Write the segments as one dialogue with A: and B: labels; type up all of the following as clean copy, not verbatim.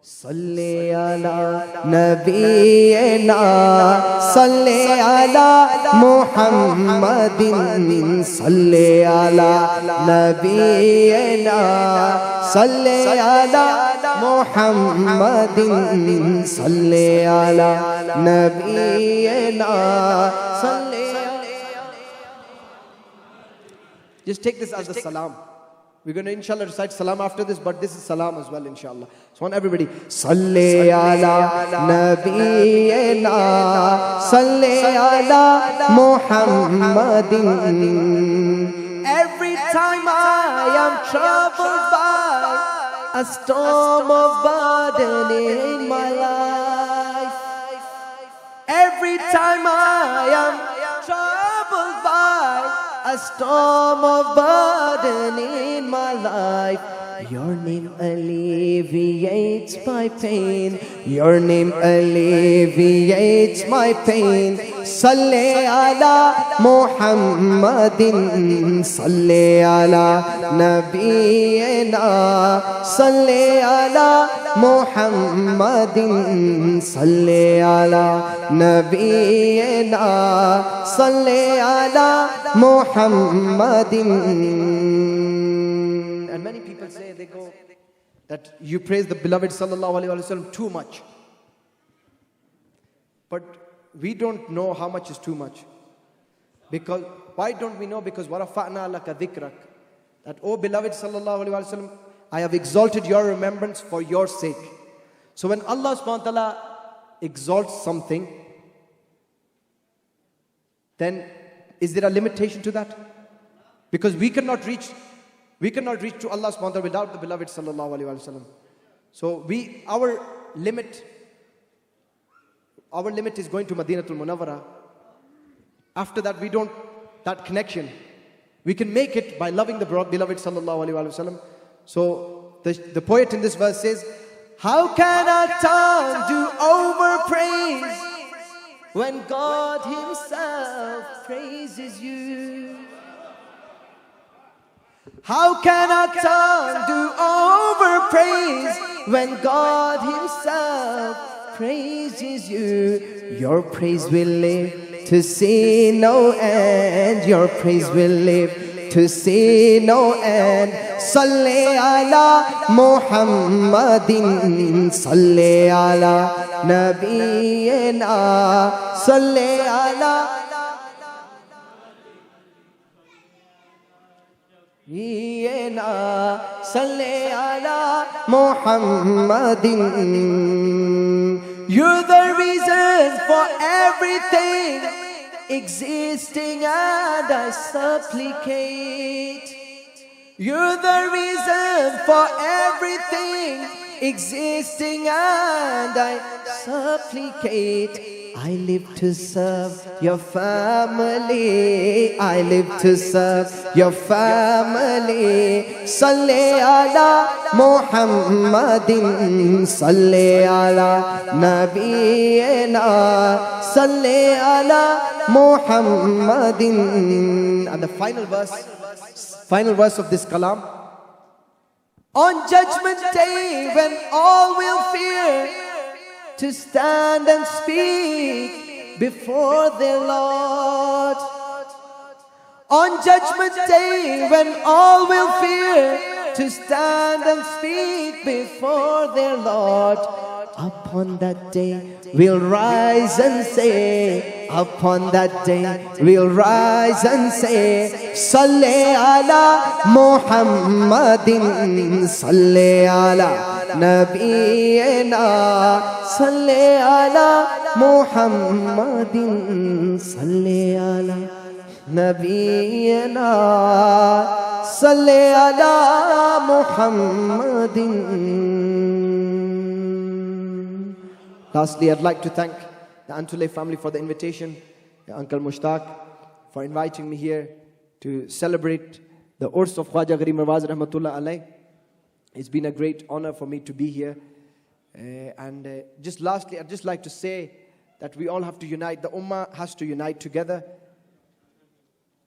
A: Salli ala Nabiyyina, Salli ala Muhammadin, Salli ala Nabiyyina, Salli ala Muhammadin, Salli ala Nabiyyina, Salli. Just take this as the salam. We're going to inshallah recite salam after this, but this is salam as well inshallah. So on everybody, Salli ala Nabiyyina, Salli ala Muhammadin. Every time I am troubled by a storm of burden in my life, every time I am troubled by a storm of burden in my life, your name alleviates my pain. Your name alleviates my pain. Salli ala Muhammadin, Salli ala Nabiyyina, Salli ala Muhammadin, Salli ala Nabiyyina, Salli ala Muhammadin. And many people say, they go, that you praise the beloved sallallahu alaihi wasallam too much. But we don't know how much is too much. Because, why don't we know? Because وَرَفَعْنَا لَكَ ذِكْرَكَ, that, oh beloved sallallahu alaihi wasallam, I have exalted your remembrance for your sake. So when Allah subhanahu wa ta'ala exalts something, then is there a limitation to that? Because we cannot reach to Allah subhanahu wa ta'ala without the beloved sallallahu alaihi wasallam. So our limit is going to Madinatul Munawwara. After that, we don't, that connection, we can make it by loving the beloved sallallahu alaihi wasallam. So the poet in this verse says, how can a tongue do over praise when God Himself praises you? How can a tongue do over praise when God Himself praises you? Your praise will live to see no end. Your praise will live to see no end. Salli ala Muhammadin, Salli ala Nabiyyina, Salli ala Nabiyyina, Salli ala Muhammadin. You're the reason for everything existing, and I supplicate. You're the reason for everything existing, and I supplicate. I live to serve your family. I live to serve your family. Salli ala Muhammadin, Salli ala Nabiyyina, Salli ala Muhammadin. And the final verse of this kalam. On Judgment Day, when all will fear to stand and speak before their Lord. On Judgment Day, when all will fear to stand and speak before their Lord. Upon that day we'll rise and say, upon that day we'll rise and say, Salli ala Muhammadin, Salli ala Nabiyyina, Salli ala Muhammadin, Salli ala Nabiyyina, Salli ala Muhammadin. Lastly, I'd like to thank the Antule family for the invitation, Uncle Mushtaq for inviting me here to celebrate the Urs of Khwaja Gharib Mirwaz Rahmatullah Alayh. It's been a great honor for me to be here. Just lastly, I'd just like to say that we all have to unite. The Ummah has to unite together.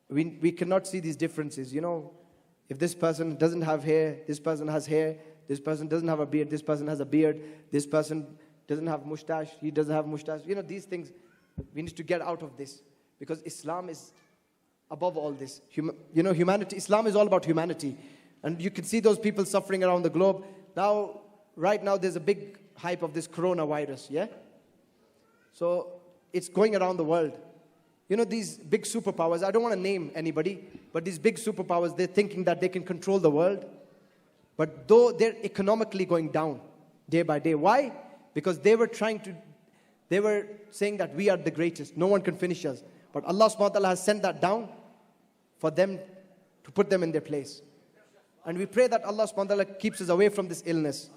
A: We cannot see these differences. You know, if this person doesn't have hair, this person has hair, This person doesn't have a beard. This person has a beard. This person doesn't have mustache. He doesn't have mustache. You know, these things, we need to get out of this. Because Islam is above all this. Humanity, Islam is all about humanity. And you can see those people suffering around the globe. Now, right now, there's a big hype of this coronavirus, yeah? So, it's going around the world. You know, these big superpowers, I don't want to name anybody, but these big superpowers, they're thinking that they can control the world. But though they're economically going down day by day. Why? Because they were saying that we are the greatest. No one can finish us. But Allah subhanahu wa ta'ala has sent that down for them to put them in their place. And we pray that Allah subhanahu wa ta'ala keeps us away from this illness.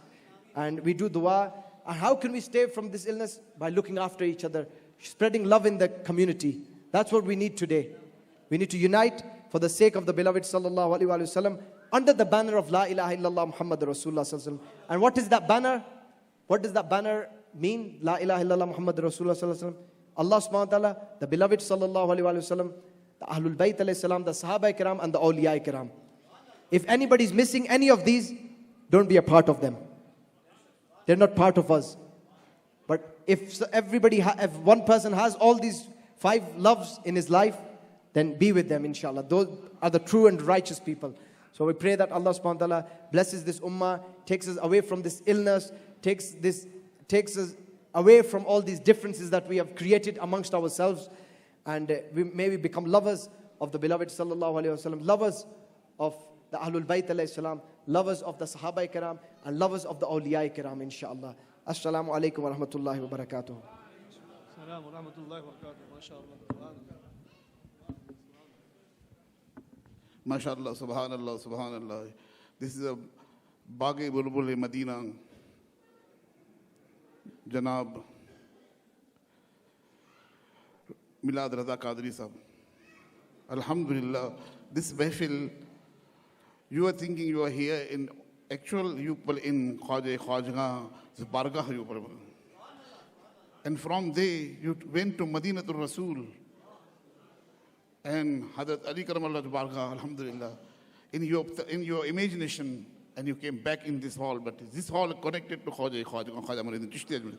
A: And we do dua. And how can we stay from this illness? By looking after each other, spreading love in the community. That's what we need today. We need to unite for the sake of the beloved sallallahu alaihi wasallam under the banner of La ilaha illallah Muhammad Rasulullah sallallahu alaihi wasallam. And what is that banner? What does that banner mean? La ilaha illallah Muhammad Rasulullah sallallahu alaihi wasallam. Allah subhanahu wa ta'ala, the beloved sallallahu alaihi wasallam, the Ahlul Bayt alayhi salam, the Sahaba kiram and the Awliya kiram. If anybody is missing any of these, don't be a part of them. They're not part of us. But if one person has all these 5 loves in his life, then be with them, inshallah. Those are the true and righteous people. So we pray that Allah subhanahu wa ta'ala blesses this ummah, takes us away from this illness, takes us away from all these differences that we have created amongst ourselves, and may we become lovers of the beloved sallallahu alaihi wasallam, lovers of the Ahlul Bayt alayhi salam, lovers of the Sahaba kiram, and lovers of the Awliya kiram, inshallah. Assalamu alaikum wa rahmatullahi wa barakatuh.
B: Assalamu wa rahmatullahi wa barakatuh. MashaAllah.
C: MashaAllah, Subhanallah, Subhanallah. This is a Baghe Bulbul Medina, Janab Milad Raza Qadri Sahab. Alhamdulillah, this mahfil, you are thinking you are here in actual you in Khwaja Bargah you. And from there you went to Madinatul Rasul and Hadrat Ali Karamallah Bargah, Alhamdulillah, in your imagination, and you came back in this hall. But this hall connected to Khwaja Muhyiddin Chishti Ajmeri.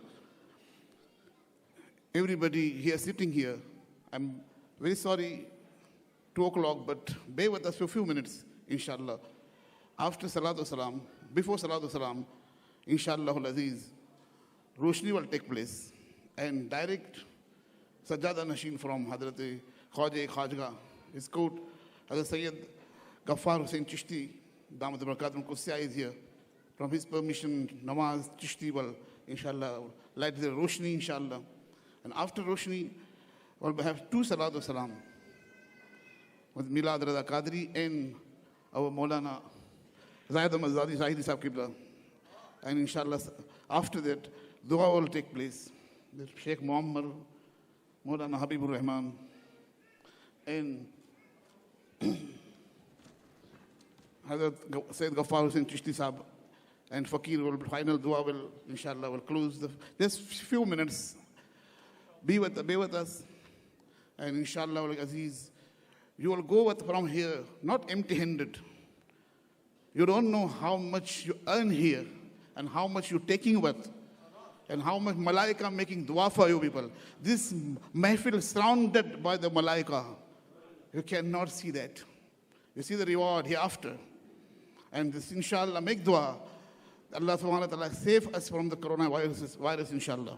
C: Everybody here sitting here, I'm very sorry, 2 o'clock, but bear with us for a few minutes, inshallah. After Salatu Salam, before Salatu Salam, inshallah al-Aziz, Roshni will take place, and direct Sajjada Nashin from Hadrat Khwaja is quote, Hazrat Sayyid Ghaffar Hussain Chishti, Damat Barakatum Qudsiya is here. From his permission, Namaz Chishti will, inshallah, light the Roshni, inshallah. And after Roshni, we'll have 2 Salatu Salam with Milad Raza Qadri and our Maulana Zahid Azadi Zahidi Sahib Qibla. And inshallah, after that, dua will take place. The Sheikh Muammar, Maulana Habibur Rahman, and Hazrat Sayyid Ghaffar Hussain Chishti Sahib and Fakir will final dua will, inshallah, will close just few minutes. Be with us, and inshallah, Aziz, you will go from here not empty-handed. You don't know how much you earn here and how much you're taking with, and how much malaika making dua for you people. This mahfil is surrounded by the malaika. You cannot see that. You see the reward hereafter. And this, inshallah, make dua. Allah subhanahu wa ta'ala save us from the coronavirus, inshallah.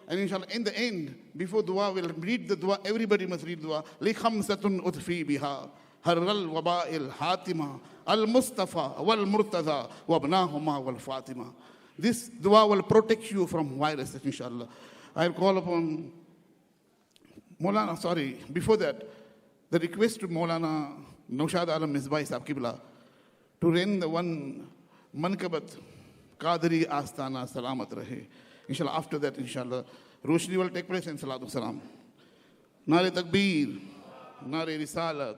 C: And inshallah, in the end, before dua, we'll read the dua. Everybody must read dua. لِخَمْسَةٌ أُطْفِي بِهَا هَرَّ الْوَبَاءِ الْحَاتِمَةِ الْمُصْطَفَى وَالْمُرْتَضَى وَابْنَاهُمَا وَالْفَاطِمَةِ. This dua will protect you from viruses, inshallah. I'll call upon Maulana, before that, the request to Maulana Naushad Alam Misbah Sahib Qibla to reign the one Mankabat Qadri Astana Salamat Rahe. Inshallah, after that, inshallah, Roshni will take place in Salatu Salam. Nare Takbir, Nare Risalat,